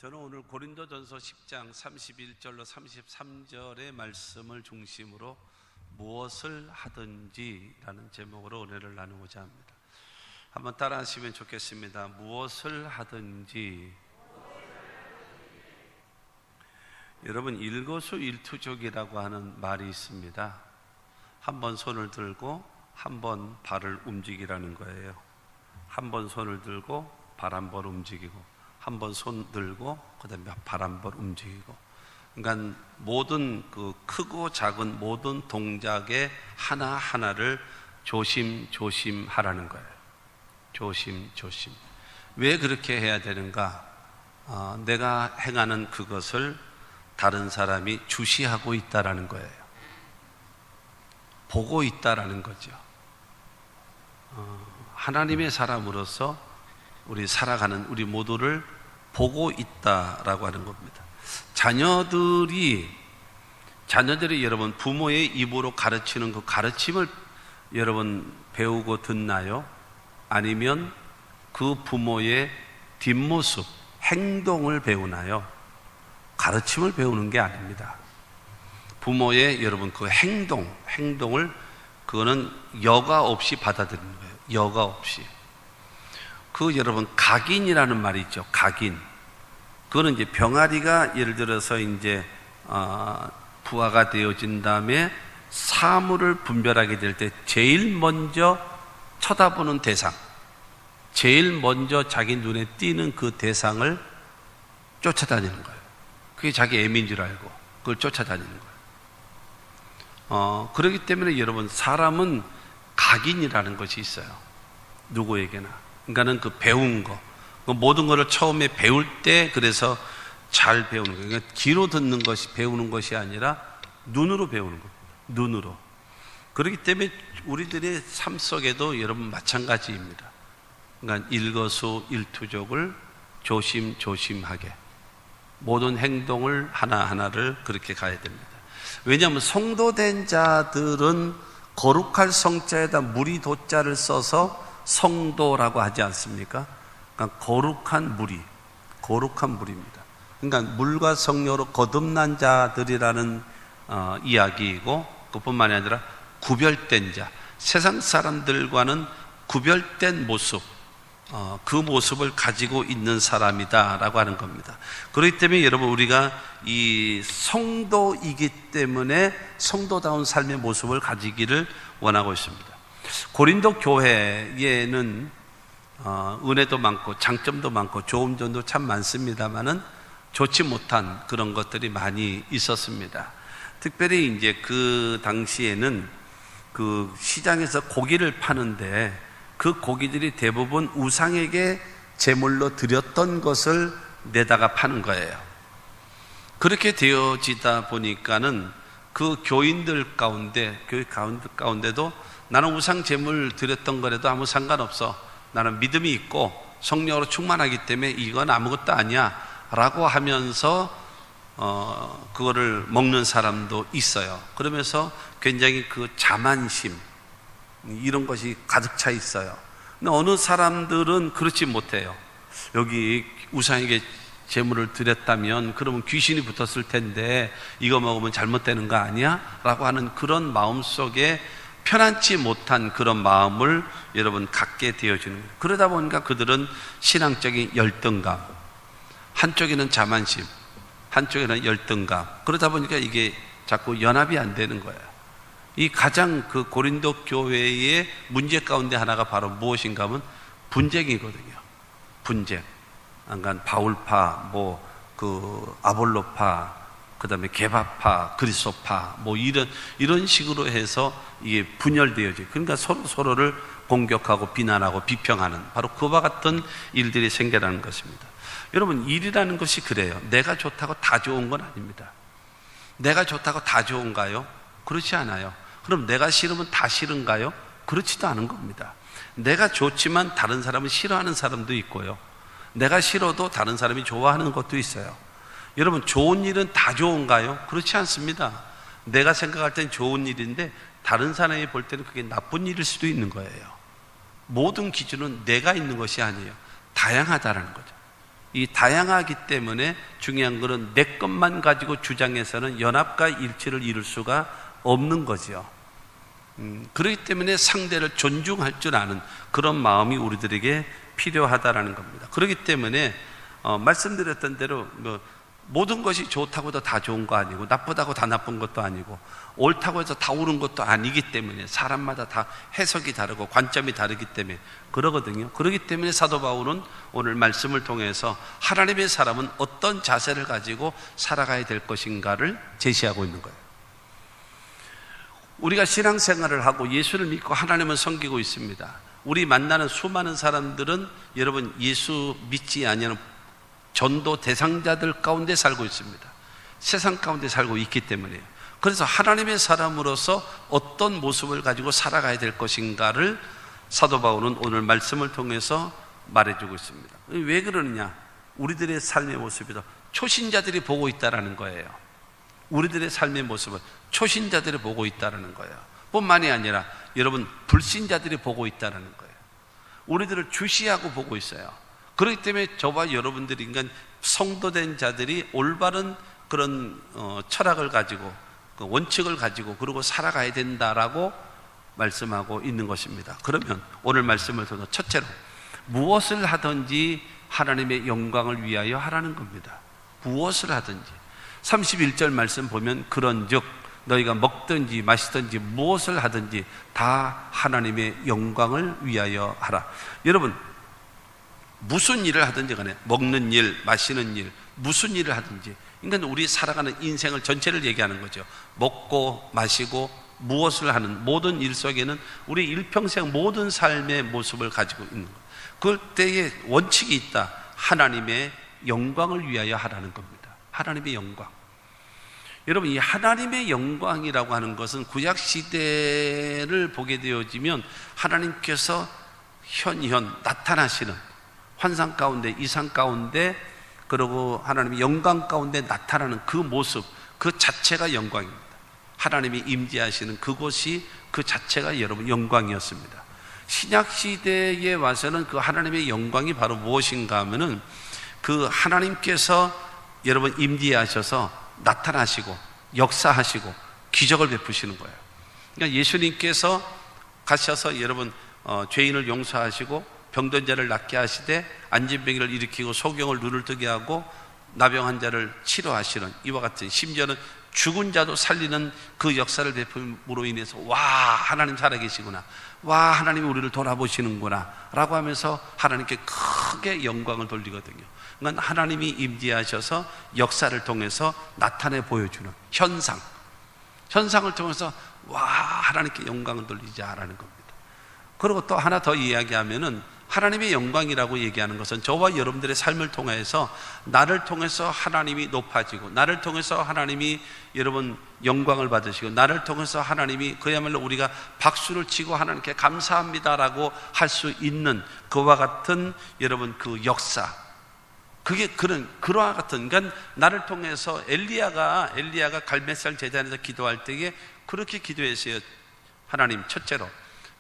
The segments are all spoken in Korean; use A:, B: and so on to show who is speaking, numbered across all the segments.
A: 저는 오늘 고린도전서 10장 31절로 33절의 말씀을 중심으로 무엇을 하든지라는 제목으로 은혜를 나누고자 합니다. 한번 따라 하시면 좋겠습니다. 무엇을 하든지. 여러분, 일거수일투족이라고 하는 말이 있습니다. 한 번 손을 들고 한 번 발을 움직이라는 거예요. 한 번 손을 들고 발 한 번 움직이고, 한 번 손 들고 그다음에 발 한 번 움직이고, 그러니까 모든 그 크고 작은 모든 동작의 하나하나를 조심조심 하라는 거예요. 조심조심. 왜 그렇게 해야 되는가? 내가 행하는 그것을 다른 사람이 주시하고 있다라는 거예요. 보고 있다라는 거죠. 하나님의 사람으로서 우리 살아가는 우리 모두를 보고 있다라고 하는 겁니다. 자녀들이 여러분 부모의 입으로 가르치는 그 가르침을 여러분 배우고 듣나요? 아니면 그 부모의 뒷모습, 행동을 배우나요? 가르침을 배우는 게 아닙니다. 부모의 여러분 그 행동을 그거는 여과 없이 받아들이는 거예요. 여과 없이. 그 여러분 각인이라는 말이 있죠. 각인. 그거는 이제 병아리가 예를 들어서 이제 부화가 되어진 다음에 사물을 분별하게 될 때 제일 먼저 쳐다보는 대상, 제일 먼저 자기 눈에 띄는 그 대상을 쫓아다니는 거예요. 그게 자기 애미인 줄 알고 그걸 쫓아다니는 거예요. 그렇기 때문에 여러분 사람은 각인이라는 것이 있어요. 누구에게나. 그러니까는 그 배운 거, 그 모든 것을 처음에 배울 때 그래서 잘 배우는 거예요. 그러니까 귀로 듣는 것이 배우는 것이 아니라 눈으로 배우는 겁니다. 눈으로. 그렇기 때문에 우리들의 삶 속에도 여러분 마찬가지입니다. 그러니까 일거수일투족을 조심조심하게 모든 행동을 하나하나를 그렇게 가야 됩니다. 왜냐하면 성도된 자들은 거룩할 성자에다 무리 도자를 써서 성도라고 하지 않습니까? 그러니까 거룩한 무리입니다. 그러니까 물과 성녀로 거듭난 자들이라는 이야기이고, 그뿐만이 아니라 구별된 자, 세상 사람들과는 구별된 모습, 그 모습을 가지고 있는 사람이다라고 하는 겁니다. 그렇기 때문에 여러분 우리가 이 성도이기 때문에 성도다운 삶의 모습을 가지기를 원하고 있습니다. 고린도 교회에는 은혜도 많고 장점도 많고 좋은 점도 참 많습니다만은 좋지 못한 그런 것들이 많이 있었습니다. 특별히 이제 그 당시에는 그 시장에서 고기를 파는데 그 고기들이 대부분 우상에게 제물로 드렸던 것을 내다가 파는 거예요. 그렇게 되어지다 보니까는 그 교인들 가운데도 나는 우상 제물 드렸던 거라도 아무 상관없어. 나는 믿음이 있고 성령으로 충만하기 때문에 이건 아무것도 아니야 라고 하면서 그거를 먹는 사람도 있어요. 그러면서 굉장히 그 자만심 이런 것이 가득 차 있어요. 근데 어느 사람들은 그렇지 못해요. 여기 우상에게 제물을 드렸다면 그러면 귀신이 붙었을 텐데 이거 먹으면 잘못되는 거 아니야? 라고 하는 그런 마음 속에 편안치 못한 그런 마음을 여러분 갖게 되어지는 거예요. 그러다 보니까 그들은 신앙적인 열등감, 한쪽에는 자만심, 한쪽에는 열등감, 그러다 보니까 이게 자꾸 연합이 안 되는 거예요. 이 가장 그 고린도 교회의 문제 가운데 하나가 바로 무엇인가 하면 분쟁이거든요. 분쟁. 그러니까 바울파, 그 아볼로파, 그 다음에 게바파, 그리스도파, 이런 식으로 해서 이게 분열되어져. 그러니까 서로를 공격하고 비난하고 비평하는 바로 그와 같은 일들이 생겨나는 것입니다. 여러분, 일이라는 것이 그래요. 내가 좋다고 다 좋은 건 아닙니다. 내가 좋다고 다 좋은가요? 그렇지 않아요. 그럼 내가 싫으면 다 싫은가요? 그렇지도 않은 겁니다. 내가 좋지만 다른 사람은 싫어하는 사람도 있고요. 내가 싫어도 다른 사람이 좋아하는 것도 있어요. 여러분, 좋은 일은 다 좋은가요? 그렇지 않습니다. 내가 생각할 땐 좋은 일인데 다른 사람이 볼 때는 그게 나쁜 일일 수도 있는 거예요. 모든 기준은 내가 있는 것이 아니에요. 다양하다라는 거죠. 이 다양하기 때문에 중요한 것은 내 것만 가지고 주장해서는 연합과 일치를 이룰 수가 없는 거죠. 그렇기 때문에 상대를 존중할 줄 아는 그런 마음이 우리들에게 필요하다라는 겁니다. 그렇기 때문에 말씀드렸던 대로 모든 것이 좋다고 해도 다 좋은 거 아니고 나쁘다고 다 나쁜 것도 아니고 옳다고 해서 다 옳은 것도 아니기 때문에 사람마다 다 해석이 다르고 관점이 다르기 때문에 그러거든요. 그렇기 때문에 사도 바울은 오늘 말씀을 통해서 하나님의 사람은 어떤 자세를 가지고 살아가야 될 것인가를 제시하고 있는 거예요. 우리가 신앙생활을 하고 예수를 믿고 하나님을 섬기고 있습니다. 우리 만나는 수많은 사람들은 여러분 예수 믿지 아니하는 전도 대상자들 가운데 살고 있습니다. 세상 가운데 살고 있기 때문이에요. 그래서 하나님의 사람으로서 어떤 모습을 가지고 살아가야 될 것인가를 사도 바울은 오늘 말씀을 통해서 말해주고 있습니다. 왜 그러느냐? 우리들의 삶의 모습이다. 초신자들이 보고 있다라는 거예요. 우리들의 삶의 모습을 초신자들이 보고 있다라는 거예요. 뿐만이 아니라 여러분 불신자들이 보고 있다라는 거예요. 우리들을 주시하고 보고 있어요. 그렇기 때문에 저와 여러분들이 인간 성도된 자들이 올바른 그런 철학을 가지고 그 원칙을 가지고 그러고 살아가야 된다라고 말씀하고 있는 것입니다. 그러면 오늘 말씀을 통해서 첫째로 무엇을 하든지 하나님의 영광을 위하여 하라는 겁니다. 무엇을 하든지 31절 말씀 보면 그런즉 너희가 먹든지 마시든지 무엇을 하든지 다 하나님의 영광을 위하여 하라. 여러분 무슨 일을 하든지 간에 먹는 일, 마시는 일, 무슨 일을 하든지 그러니까 우리 살아가는 인생을 전체를 얘기하는 거죠. 먹고 마시고 무엇을 하는 모든 일 속에는 우리 일평생 모든 삶의 모습을 가지고 있는 것. 그럴 때에 원칙이 있다. 하나님의 영광을 위하여 하라는 겁니다. 하나님의 영광. 여러분 이 하나님의 영광이라고 하는 것은 구약 시대를 보게 되어지면 하나님께서 현현 나타나시는 환상 가운데 이상 가운데 그리고 하나님의 영광 가운데 나타나는 그 모습 그 자체가 영광입니다. 하나님이 임재하시는 그곳이 그 자체가 여러분 영광이었습니다. 신약 시대에 와서는 그 하나님의 영광이 바로 무엇인가 하면은 그 하나님께서 여러분 임재하셔서 나타나시고 역사하시고 기적을 베푸시는 거예요. 그러니까 예수님께서 가셔서 여러분 죄인을 용서하시고 병든 자를 낫게 하시되 안진병이를 일으키고 소경을 눈을 뜨게 하고 나병 환자를 치료하시는 이와 같은 심지어는 죽은 자도 살리는 그 역사를 베품으로 인해서 와 하나님 살아계시구나, 와 하나님이 우리를 돌아보시는구나 라고 하면서 하나님께 크게 영광을 돌리거든요. 그러니까 하나님이 임재하셔서 역사를 통해서 나타내 보여주는 현상을 통해서 와 하나님께 영광을 돌리자라는 겁니다. 그리고 또 하나 더 이야기하면은 하나님의 영광이라고 얘기하는 것은 저와 여러분들의 삶을 통해서 나를 통해서 하나님이 높아지고 나를 통해서 하나님이 여러분 영광을 받으시고 나를 통해서 하나님이 그야말로 우리가 박수를 치고 하나님께 감사합니다라고 할 수 있는 그와 같은 여러분 그 역사, 그게 그와 같은, 그러니까 나를 통해서 엘리야가 갈멜살 제단에서 기도할 때에 그렇게 기도했어요. 하나님, 첫째로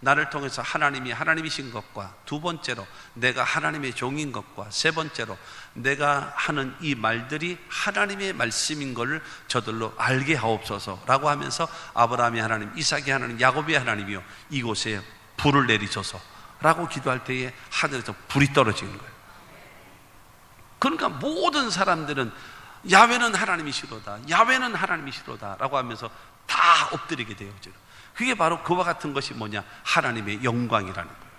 A: 나를 통해서 하나님이 하나님이신 것과, 두 번째로 내가 하나님의 종인 것과, 세 번째로 내가 하는 이 말들이 하나님의 말씀인 것을 저들로 알게 하옵소서 라고 하면서 아브라함이 하나님, 이삭이 하나님, 야곱이 하나님이요 이곳에 불을 내리소서 라고 기도할 때에 하늘에서 불이 떨어지는 거예요. 그러니까 모든 사람들은 야훼는 하나님이시로다, 야훼는 하나님이시로다 라고 하면서 다 엎드리게 되어져요. 그게 바로 그와 같은 것이 뭐냐? 하나님의 영광이라는 거예요.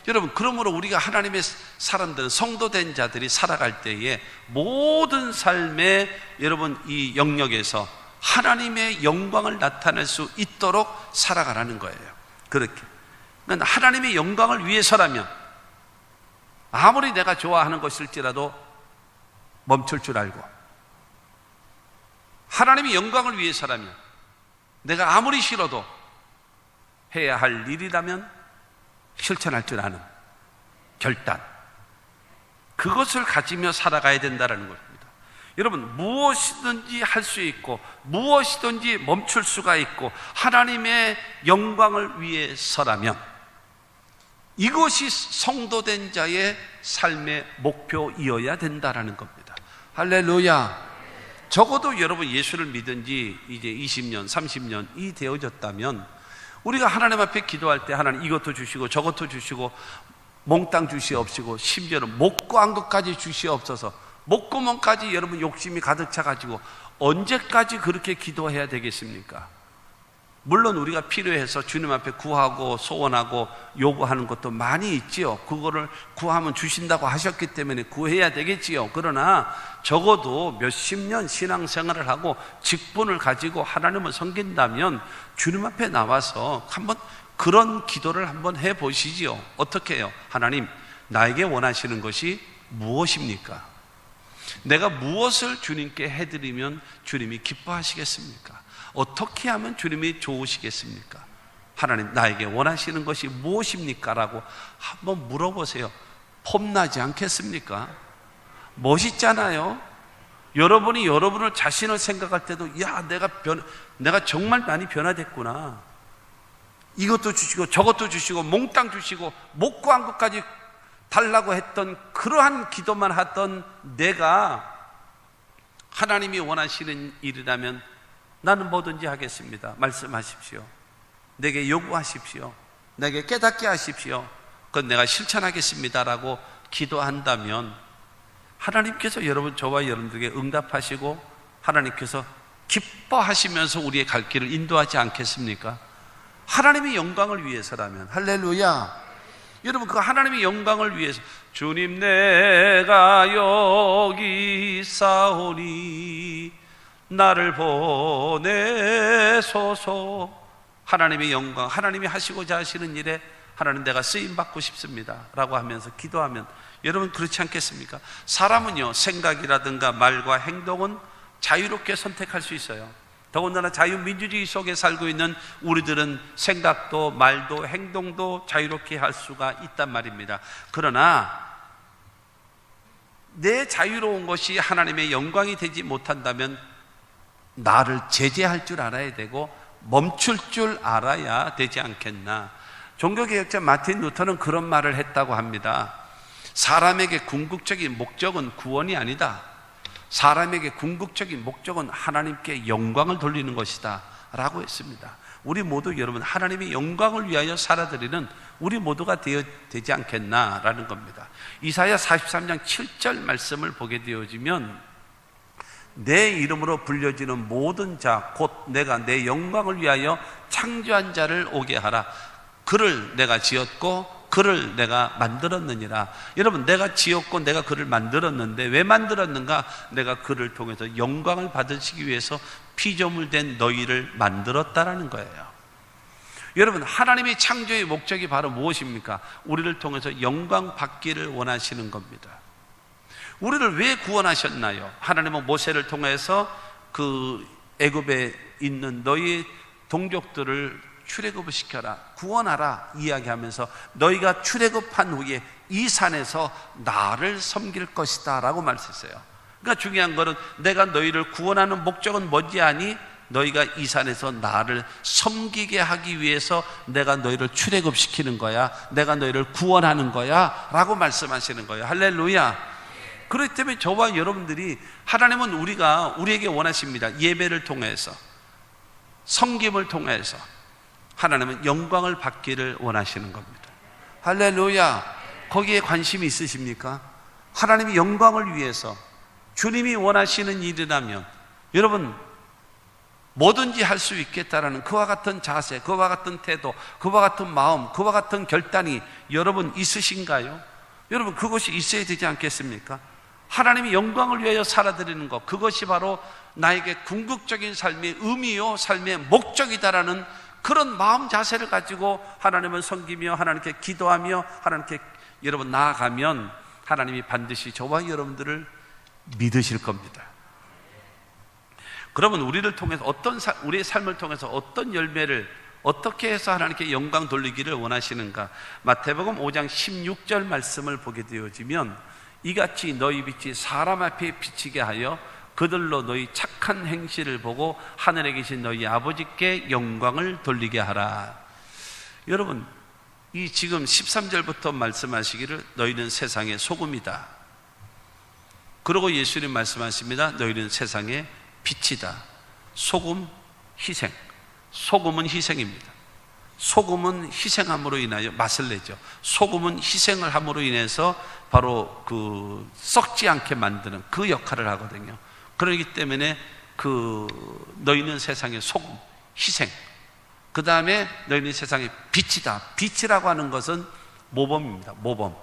A: 여러분, 그러므로 우리가 하나님의 사람들, 성도된 자들이 살아갈 때에 모든 삶의 여러분 이 영역에서 하나님의 영광을 나타낼 수 있도록 살아가라는 거예요. 그렇게. 그러니까 하나님의 영광을 위해서라면 아무리 내가 좋아하는 것일지라도 멈출 줄 알고, 하나님의 영광을 위해서라면 내가 아무리 싫어도 해야 할 일이라면 실천할 줄 아는 결단, 그것을 가지며 살아가야 된다는 것입니다. 여러분, 무엇이든지 할 수 있고 무엇이든지 멈출 수가 있고 하나님의 영광을 위해서라면 이것이 성도된 자의 삶의 목표이어야 된다라는 겁니다. 할렐루야. 적어도 여러분 예수를 믿은 지 이제 20년, 30년이 되어졌다면 우리가 하나님 앞에 기도할 때 하나님 이것도 주시고 저것도 주시고 몽땅 주시옵시고 심지어는 목고 한 것까지 주시옵소서, 목구멍까지 여러분 욕심이 가득 차가지고 언제까지 그렇게 기도해야 되겠습니까? 물론 우리가 필요해서 주님 앞에 구하고 소원하고 요구하는 것도 많이 있지요. 그거를 구하면 주신다고 하셨기 때문에 구해야 되겠지요. 그러나 적어도 몇십 년 신앙생활을 하고 직분을 가지고 하나님을 섬긴다면 주님 앞에 나와서 한번 그런 기도를 한번 해보시지요. 어떻게 해요? 하나님, 나에게 원하시는 것이 무엇입니까? 내가 무엇을 주님께 해드리면 주님이 기뻐하시겠습니까? 어떻게 하면 주님이 좋으시겠습니까? 하나님, 나에게 원하시는 것이 무엇입니까? 라고 한번 물어보세요. 폼나지 않겠습니까? 멋있잖아요. 여러분이 여러분을 자신을 생각할 때도 야, 내가 정말 많이 변화됐구나. 이것도 주시고 저것도 주시고 몽땅 주시고 못 구한 것까지 달라고 했던 그러한 기도만 하던 내가 하나님이 원하시는 일이라면 나는 뭐든지 하겠습니다. 말씀하십시오. 내게 요구하십시오. 내게 깨닫게 하십시오. 그건 내가 실천하겠습니다라고 기도한다면 하나님께서 여러분, 저와 여러분들에게 응답하시고 하나님께서 기뻐하시면서 우리의 갈 길을 인도하지 않겠습니까? 하나님의 영광을 위해서라면. 할렐루야. 여러분, 그 하나님의 영광을 위해서 주님 내가 여기 있사오니 나를 보내소서. 하나님의 영광, 하나님이 하시고자 하시는 일에 하나님 내가 쓰임받고 싶습니다 라고 하면서 기도하면 여러분 그렇지 않겠습니까? 사람은요, 생각이라든가 말과 행동은 자유롭게 선택할 수 있어요. 더군다나 자유민주주의 속에 살고 있는 우리들은 생각도 말도 행동도 자유롭게 할 수가 있단 말입니다. 그러나 내 자유로운 것이 하나님의 영광이 되지 못한다면 나를 제재할 줄 알아야 되고 멈출 줄 알아야 되지 않겠나. 종교개혁자 마틴 루터는 그런 말을 했다고 합니다. 사람에게 궁극적인 목적은 구원이 아니다. 사람에게 궁극적인 목적은 하나님께 영광을 돌리는 것이다 라고 했습니다. 우리 모두 여러분 하나님의 영광을 위하여 살아드리는 우리 모두가 되지 않겠나라는 겁니다. 이사야 43장 7절 말씀을 보게 되어지면 내 이름으로 불려지는 모든 자 곧 내가 내 영광을 위하여 창조한 자를 오게 하라. 그를 내가 지었고 그를 내가 만들었느니라. 여러분, 내가 지었고 내가 그를 만들었는데 왜 만들었는가? 내가 그를 통해서 영광을 받으시기 위해서 피조물 된 너희를 만들었다라는 거예요. 여러분, 하나님의 창조의 목적이 바로 무엇입니까? 우리를 통해서 영광 받기를 원하시는 겁니다. 우리를 왜 구원하셨나요? 하나님은 모세를 통해서 그 애굽에 있는 너희 동족들을 출애굽을 시켜라, 구원하라 이야기하면서 너희가 출애굽한 후에 이 산에서 나를 섬길 것이다 라고 말했어요. 그러니까 중요한 것은 내가 너희를 구원하는 목적은 뭔지 아니? 너희가 이 산에서 나를 섬기게 하기 위해서 내가 너희를 출애굽시키는 거야, 내가 너희를 구원하는 거야 라고 말씀하시는 거예요. 할렐루야. 그렇기 때문에 저와 여러분들이, 하나님은 우리에게 원하십니다. 예배를 통해서, 섬김을 통해서 하나님은 영광을 받기를 원하시는 겁니다. 할렐루야. 거기에 관심이 있으십니까? 하나님의 영광을 위해서 주님이 원하시는 일이라면 여러분 뭐든지 할 수 있겠다라는 그와 같은 자세, 그와 같은 태도, 그와 같은 마음, 그와 같은 결단이 여러분 있으신가요? 여러분 그것이 있어야 되지 않겠습니까? 하나님의 영광을 위하여 살아드리는 것, 그것이 바로 나에게 궁극적인 삶의 의미요 삶의 목적이다라는 그런 마음 자세를 가지고 하나님을 섬기며 하나님께 기도하며 하나님께 여러분 나아가면 하나님이 반드시 저와 여러분들을 믿으실 겁니다. 그러면 우리를 통해서 우리의 삶을 통해서 어떤 열매를 어떻게 해서 하나님께 영광 돌리기를 원하시는가? 마태복음 5장 16절 말씀을 보게 되어지면 이같이 너희 빛이 사람 앞에 비치게 하여 그들로 너희 착한 행실을 보고 하늘에 계신 너희 아버지께 영광을 돌리게 하라. 여러분, 이 지금 13절부터 말씀하시기를 너희는 세상의 소금이다. 그러고 예수님 말씀하십니다. 너희는 세상의 빛이다. 소금, 희생. 소금은 희생입니다. 소금은 희생함으로 인하여 맛을 내죠. 소금은 희생을 함으로 인해서 바로 그 썩지 않게 만드는 그 역할을 하거든요. 그렇기 때문에 너희는 세상의 소금, 희생. 그 다음에 너희는 세상의 빛이다. 빛이라고 하는 것은 모범입니다. 모범.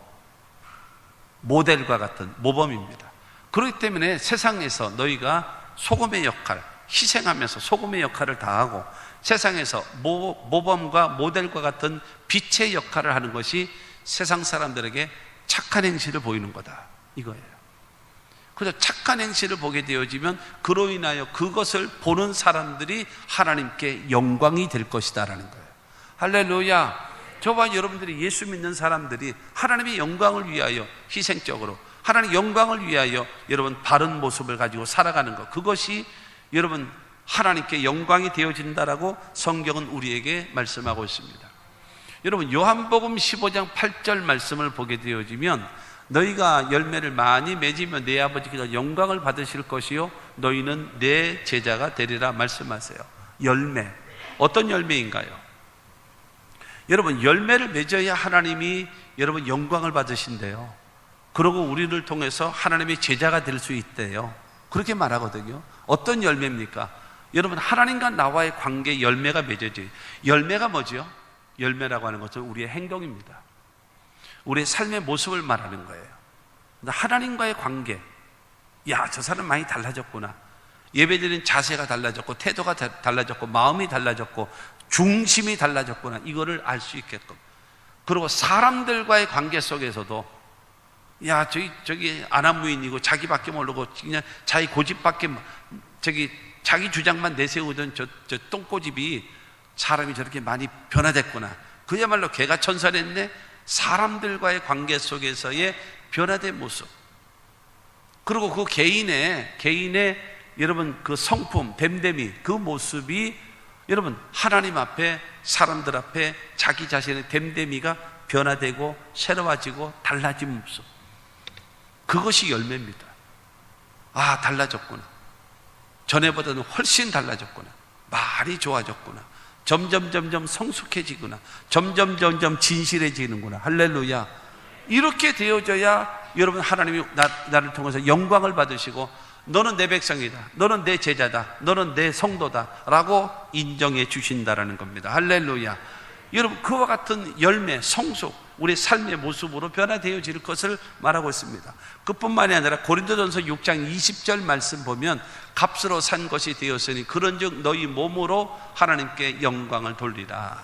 A: 모델과 같은 모범입니다. 그렇기 때문에 세상에서 너희가 소금의 역할, 희생하면서 소금의 역할을 다하고 세상에서 모범과 모델과 같은 빛의 역할을 하는 것이 세상 사람들에게 착한 행실을 보이는 거다, 이거예요. 그래서 착한 행실을 보게 되어지면 그로 인하여 그것을 보는 사람들이 하나님께 영광이 될 것이다 라는 거예요. 할렐루야. 저와 여러분들이 예수 믿는 사람들이 하나님의 영광을 위하여 희생적으로 하나님의 영광을 위하여 여러분 바른 모습을 가지고 살아가는 것, 그것이 여러분 하나님께 영광이 되어진다라고 성경은 우리에게 말씀하고 있습니다. 여러분 요한복음 15장 8절 말씀을 보게 되어지면 너희가 열매를 많이 맺으면 내 아버지께서 영광을 받으실 것이요 너희는 내 제자가 되리라 말씀하세요. 열매, 어떤 열매인가요? 여러분 열매를 맺어야 하나님이 여러분 영광을 받으신대요. 그리고 우리를 통해서 하나님의 제자가 될 수 있대요. 그렇게 말하거든요. 어떤 열매입니까? 여러분 하나님과 나와의 관계 열매가 맺어져요. 열매가 뭐죠? 열매라고 하는 것은 우리의 행동입니다. 우리의 삶의 모습을 말하는 거예요. 하나님과의 관계, 야, 저 사람 많이 달라졌구나. 예배드리는 자세가 달라졌고 태도가 달라졌고 마음이 달라졌고 중심이 달라졌구나, 이거를 알 수 있게끔. 그리고 사람들과의 관계 속에서도 야, 저기 안하무인이고 자기밖에 모르고 그냥 자기 고집밖에 자기 주장만 내세우던 저 똥꼬집이 사람이 저렇게 많이 변화됐구나. 그야말로 개가 천선했네. 사람들과의 관계 속에서의 변화된 모습. 그리고 그 개인의 여러분 그 성품, 됨됨이, 그 모습이 여러분 하나님 앞에, 사람들 앞에 자기 자신의 됨됨이가 변화되고 새로워지고 달라진 모습. 그것이 열매입니다. 아, 달라졌구나. 전에보다는 훨씬 달라졌구나. 말이 좋아졌구나. 점점 성숙해지구나. 점점 진실해지는구나. 할렐루야. 이렇게 되어져야 여러분 하나님이 나를 통해서 영광을 받으시고 너는 내 백성이다, 너는 내 제자다, 너는 내 성도다 라고 인정해 주신다라는 겁니다. 할렐루야. 여러분 그와 같은 열매, 성숙, 우리 삶의 모습으로 변화되어질 것을 말하고 있습니다. 그뿐만이 아니라 고린도전서 6장 20절 말씀 보면 값으로 산 것이 되었으니 그런즉 너희 몸으로 하나님께 영광을 돌리라.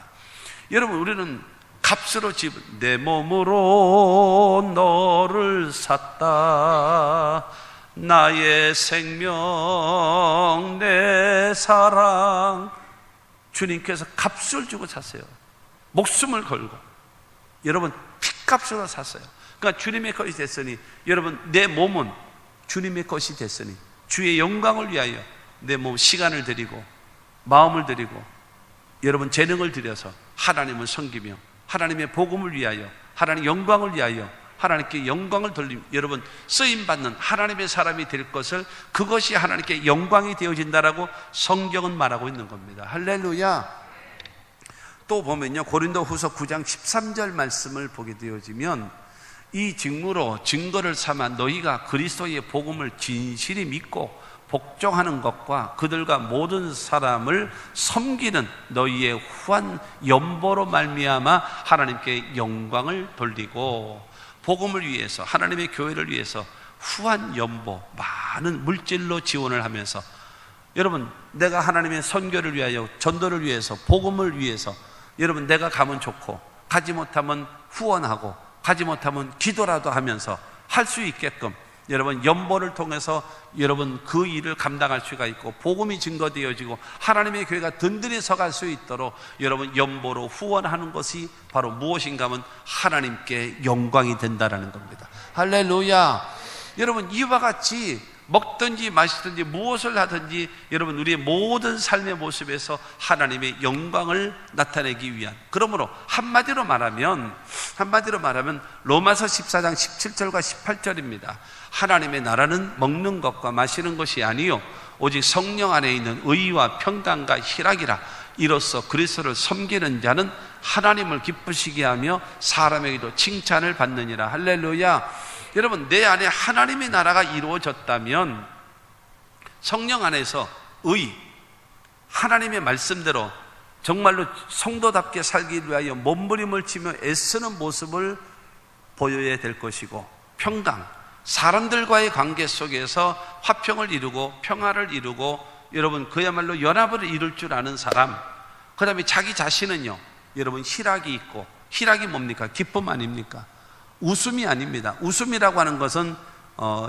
A: 여러분 우리는 값으로 내 몸으로 너를 샀다. 나의 생명 내 사랑. 주님께서 값을 주고 샀어요. 목숨을 걸고 여러분 핏값으로 샀어요. 그러니까 주님의 것이 됐으니 여러분 내 몸은 주님의 것이 됐으니 주의 영광을 위하여 내 몸 시간을 드리고 마음을 드리고 여러분 재능을 들여서 하나님을 섬기며 하나님의 복음을 위하여 하나님 영광을 위하여 하나님께 영광을 돌림, 여러분 쓰임받는 하나님의 사람이 될 것을, 그것이 하나님께 영광이 되어진다라고 성경은 말하고 있는 겁니다. 할렐루야. 또 보면요 고린도후서 9장 13절 말씀을 보게 되어지면 이 증거를 삼아 너희가 그리스도의 복음을 진실히 믿고 복종하는 것과 그들과 모든 사람을 섬기는 너희의 후한 연보로 말미암아 하나님께 영광을 돌리고, 복음을 위해서 하나님의 교회를 위해서 후한 연보, 많은 물질로 지원을 하면서 여러분 내가 하나님의 선교를 위하여 전도를 위해서 복음을 위해서 여러분 내가 가면 좋고 가지 못하면 후원하고 가지 못하면 기도라도 하면서 할 수 있게끔 여러분 연보를 통해서 여러분 그 일을 감당할 수가 있고 복음이 증거되어지고 하나님의 교회가 든든히 서갈 수 있도록 여러분 연보로 후원하는 것이 바로 무엇인가 하면 하나님께 영광이 된다라는 겁니다. 할렐루야. 여러분 이와 같이 먹든지 마시든지 무엇을 하든지 여러분 우리의 모든 삶의 모습에서 하나님의 영광을 나타내기 위한, 그러므로 한마디로 말하면 로마서 14장 17절과 18절입니다. 하나님의 나라는 먹는 것과 마시는 것이 아니요 오직 성령 안에 있는 의와 평강과 희락이라. 이로써 그리스도를 섬기는 자는 하나님을 기쁘시게 하며 사람에게도 칭찬을 받느니라. 할렐루야. 여러분, 내 안에 하나님의 나라가 이루어졌다면 성령 안에서 하나님의 말씀대로 정말로 성도답게 살기 위하여 몸부림을 치며 애쓰는 모습을 보여야 될 것이고, 평강, 사람들과의 관계 속에서 화평을 이루고 평화를 이루고 여러분 그야말로 연합을 이룰 줄 아는 사람, 그 다음에 자기 자신은요 여러분 희락이 있고, 희락이 뭡니까? 기쁨 아닙니까? 웃음이 아닙니다. 웃음이라고 하는 것은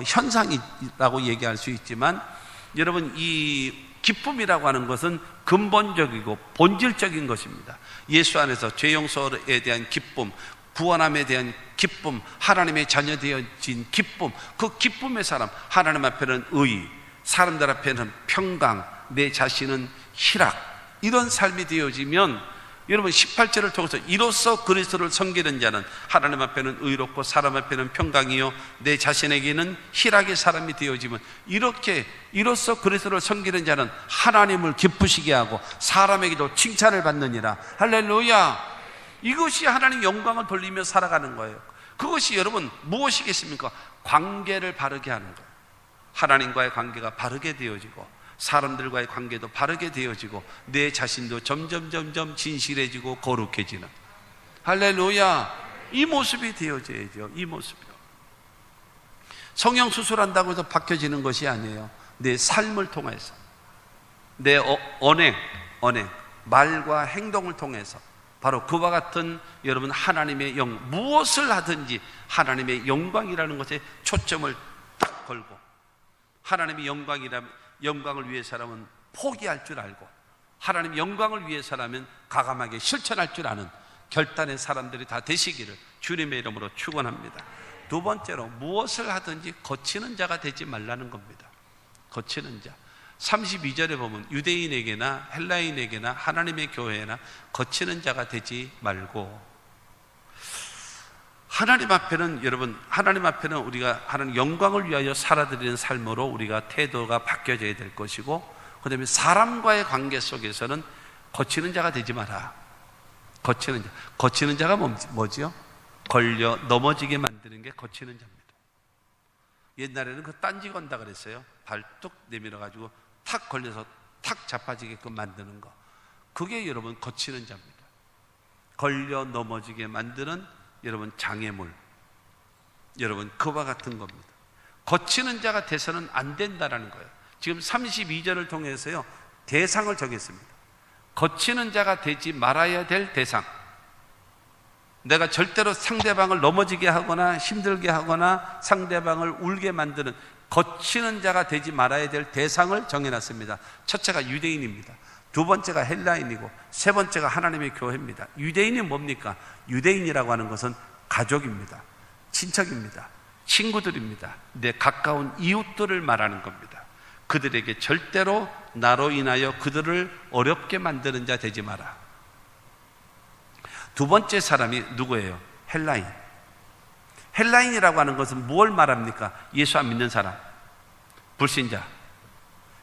A: 현상이라고 얘기할 수 있지만 여러분 이 기쁨이라고 하는 것은 근본적이고 본질적인 것입니다. 예수 안에서 죄 용서에 대한 기쁨, 구원함에 대한 기쁨, 하나님의 자녀 되어진 기쁨, 그 기쁨의 사람, 하나님 앞에는 사람들 앞에는 평강, 내 자신은 희락, 이런 삶이 되어지면 여러분 18절을 통해서 이로써 그리스도를 섬기는 자는 하나님 앞에는 의롭고 사람 앞에는 평강이요 내 자신에게는 희락의 사람이 되어지면, 이로써 그리스도를 섬기는 자는 하나님을 기쁘시게 하고 사람에게도 칭찬을 받느니라. 할렐루야. 이것이 하나님 영광을 돌리며 살아가는 거예요. 그것이 여러분 무엇이겠습니까? 관계를 바르게 하는 거예요. 하나님과의 관계가 바르게 되어지고 사람들과의 관계도 바르게 되어지고 내 자신도 점점 진실해지고 거룩해지는, 할렐루야. 이 모습이 되어져야죠. 이 모습이요. 성형 수술한다고 해서 바뀌어지는 것이 아니에요. 내 삶을 통해서, 내 언행, 말과 행동을 통해서 바로 그와 같은 여러분 하나님의 무엇을 하든지 하나님의 영광이라는 것에 초점을 딱 걸고, 하나님의 영광을 위해서라면 포기할 줄 알고 하나님 영광을 위해서라면 과감하게 실천할 줄 아는 결단의 사람들이 다 되시기를 주님의 이름으로 축원합니다. 두 번째로 무엇을 하든지 거치는 자가 되지 말라는 겁니다. 거치는 자. 32절에 보면 유대인에게나 헬라인에게나 하나님의 교회나 거치는 자가 되지 말고, 하나님 앞에는 여러분, 하나님 앞에는 우리가 하나님 영광을 위하여 살아드리는 삶으로 우리가 태도가 바뀌어져야 될 것이고, 그 다음에 사람과의 관계 속에서는 거치는 자가 되지 마라. 거치는 자가 뭐지요? 걸려 넘어지게 만드는 게 거치는 자입니다. 옛날에는 그 딴지 건다 그랬어요. 발 뚝 내밀어 가지고 탁 걸려서 탁 자빠지게끔 만드는 거, 그게 여러분 거치는 자입니다. 걸려 넘어지게 만드는 여러분 장애물, 여러분 그와 같은 겁니다. 거치는 자가 돼서는 안 된다라는 거예요. 지금 32절을 통해서요 대상을 정했습니다. 거치는 자가 되지 말아야 될 대상, 내가 절대로 상대방을 넘어지게 하거나 힘들게 하거나 상대방을 울게 만드는 거치는 자가 되지 말아야 될 대상을 정해놨습니다. 첫째가 유대인입니다. 두 번째가 헬라인이고 세 번째가 하나님의 교회입니다. 유대인이 뭡니까? 유대인이라고 하는 것은 가족입니다. 친척입니다. 친구들입니다. 내 가까운 이웃들을 말하는 겁니다. 그들에게 절대로 나로 인하여 그들을 어렵게 만드는 자 되지 마라. 두 번째 사람이 누구예요? 헬라인. 헬라인이라고 하는 것은 무엇을 말합니까? 예수 안 믿는 사람, 불신자,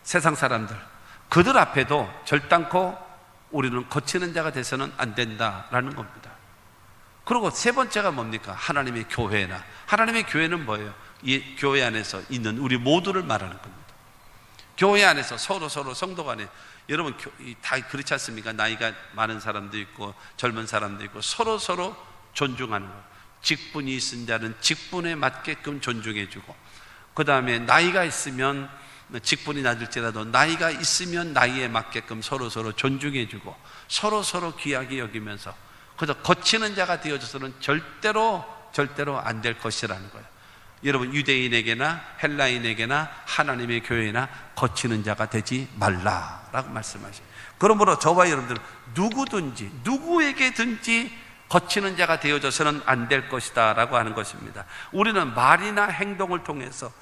A: 세상 사람들, 그들 앞에도 절단코 우리는 거치는 자가 돼서는 안 된다라는 겁니다. 그리고 세 번째가 뭡니까? 하나님의 교회나, 하나님의 교회는 뭐예요? 이 교회 안에서 있는 우리 모두를 말하는 겁니다. 교회 안에서 서로 성도 간에, 여러분 다 그렇지 않습니까? 나이가 많은 사람도 있고 젊은 사람도 있고 서로 존중하는 거. 직분이 있은 자는 직분에 맞게끔 존중해주고, 그 다음에 나이가 있으면 직분이 낮을지라도 나이가 있으면 나이에 맞게끔 서로 존중해주고 서로 귀하게 여기면서, 그래서 거치는 자가 되어져서는 절대로 안 될 것이라는 거예요. 여러분 유대인에게나 헬라인에게나 하나님의 교회나 거치는 자가 되지 말라라고 말씀하셔요. 그러므로 저와 여러분들 누구든지 누구에게든지 거치는 자가 되어져서는 안 될 것이다 라고 하는 것입니다. 우리는 말이나 행동을 통해서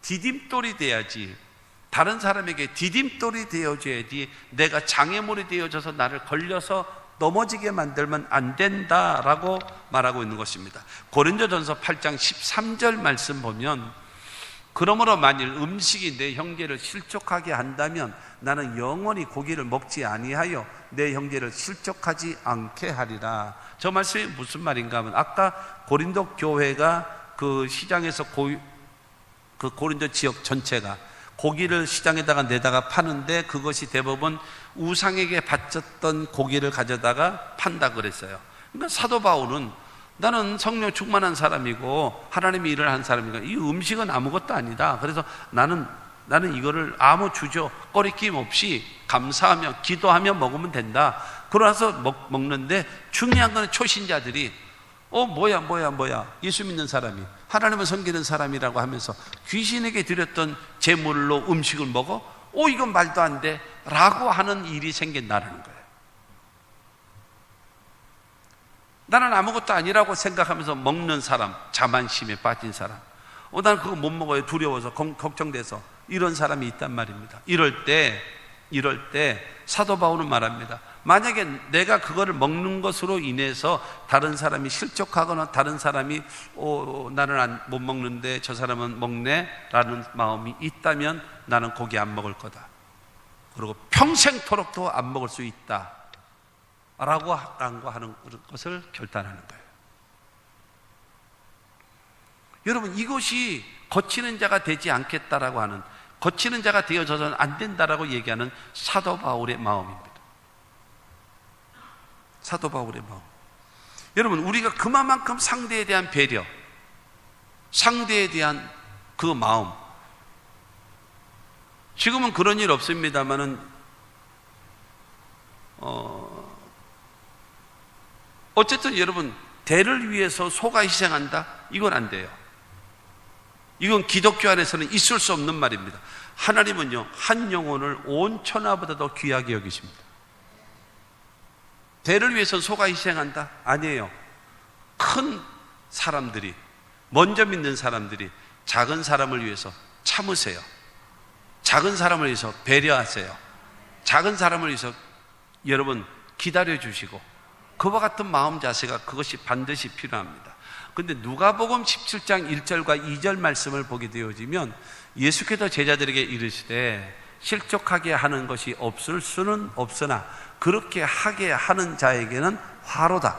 A: 디딤돌이 돼야지, 다른 사람에게 디딤돌이 되어줘야지, 내가 장애물이 되어져서 나를 걸려서 넘어지게 만들면 안 된다라고 말하고 있는 것입니다. 고린도전서 8장 13절 말씀 보면, 그러므로 만일 음식이 내 형제를 실족하게 한다면 나는 영원히 고기를 먹지 아니하여 내 형제를 실족하지 않게 하리라. 저 말씀이 무슨 말인가 하면, 아까 고린도 교회가 그 시장에서 그 고린도 지역 전체가 고기를 시장에다가 내다가 파는데, 그것이 대부분 우상에게 바쳤던 고기를 가져다가 판다 그랬어요. 그러니까 사도 바울은, 나는 성령 충만한 사람이고 하나님의 일을 한 사람이고 이 음식은 아무것도 아니다. 그래서 나는 이거를 아무 주저 꺼리낌 없이 감사하며 기도하며 먹으면 된다. 그러나서 먹는데, 중요한 건 초신자들이 뭐야 예수 믿는 사람이, 하나님을 섬기는 사람이라고 하면서 귀신에게 드렸던 제물로 음식을 먹어? 이건 말도 안 돼 라고 하는 일이 생긴다는 거예요. 나는 아무것도 아니라고 생각하면서 먹는 사람, 자만심에 빠진 사람, 나는 그거 못 먹어요, 두려워서, 걱정돼서, 이런 사람이 있단 말입니다. 이럴 때 사도 바울은 말합니다. 만약에 내가 그거를 먹는 것으로 인해서 다른 사람이 실족하거나 다른 사람이 나는 못 먹는데 저 사람은 먹네 라는 마음이 있다면 나는 고기 안 먹을 거다, 그리고 평생토록도 안 먹을 수 있다 라고 하는 것을 결단하는 거예요. 여러분, 이것이 거치는 자가 되지 않겠다라고 하는, 거치는 자가 되어져서는 안 된다라고 얘기하는 사도 바울의 마음입니다. 사도 바울의 마음. 여러분, 우리가 그만큼 상대에 대한 배려, 상대에 대한 그 마음, 지금은 그런 일 없습니다만은 어쨌든 여러분, 대를 위해서 소가 희생한다? 이건 안 돼요. 이건 기독교 안에서는 있을 수 없는 말입니다. 하나님은요, 한 영혼을 온 천하보다도 귀하게 여기십니다. 대를 위해서 소가 희생한다? 아니에요. 큰 사람들이, 먼저 믿는 사람들이 작은 사람을 위해서 참으세요. 작은 사람을 위해서 배려하세요. 작은 사람을 위해서 여러분 기다려 주시고, 그와 같은 마음 자세가, 그것이 반드시 필요합니다. 근데 누가복음 17장 1절과 2절 말씀을 보게 되어지면, 예수께서 제자들에게 이르시되 실족하게 하는 것이 없을 수는 없으나 그렇게 하게 하는 자에게는 화로다.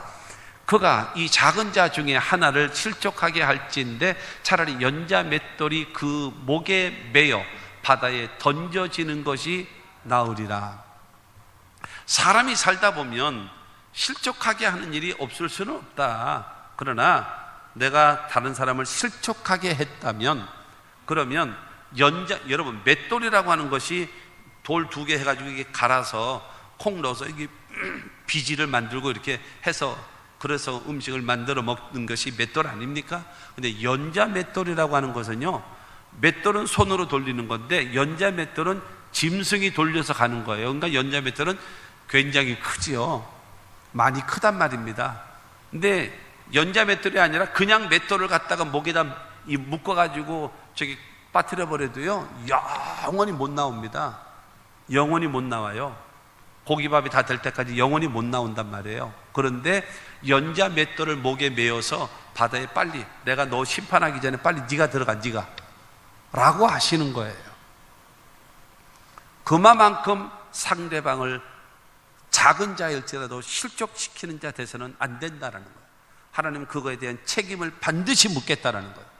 A: 그가 이 작은 자 중에 하나를 실족하게 할지인데 차라리 연자 맷돌이 그 목에 매여 바다에 던져지는 것이 나으리라. 사람이 살다 보면 실족하게 하는 일이 없을 수는 없다. 그러나 내가 다른 사람을 실족하게 했다면, 그러면 여러분, 맷돌이라고 하는 것이 돌 2개 해가지고 이게 갈아서 콩 넣어서 이게 비지를 만들고 이렇게 해서, 그래서 음식을 만들어 먹는 것이 맷돌 아닙니까? 근데 연자 맷돌이라고 하는 것은요, 맷돌은 손으로 돌리는 건데 연자 맷돌은 짐승이 돌려서 가는 거예요. 그러니까 연자 맷돌은 굉장히 크지요. 많이 크단 말입니다. 근데 연자 맷돌이 아니라 그냥 맷돌을 갖다가 목에다 묶어가지고 저기 빠뜨려 버려도요, 영원히 못 나옵니다. 영원히 못 나와요. 고기밥이 다 될 때까지 영원히 못 나온단 말이에요. 그런데 연자 맷돌을 목에 메어서 바다에 빨리, 내가 너 심판하기 전에 빨리 네가 들어가, 네가 라고 하시는 거예요. 그만큼 상대방을 작은 자일지라도 실족시키는 자 돼서는 안 된다는 거예요. 하나님은 그거에 대한 책임을 반드시 묻겠다는 거예요.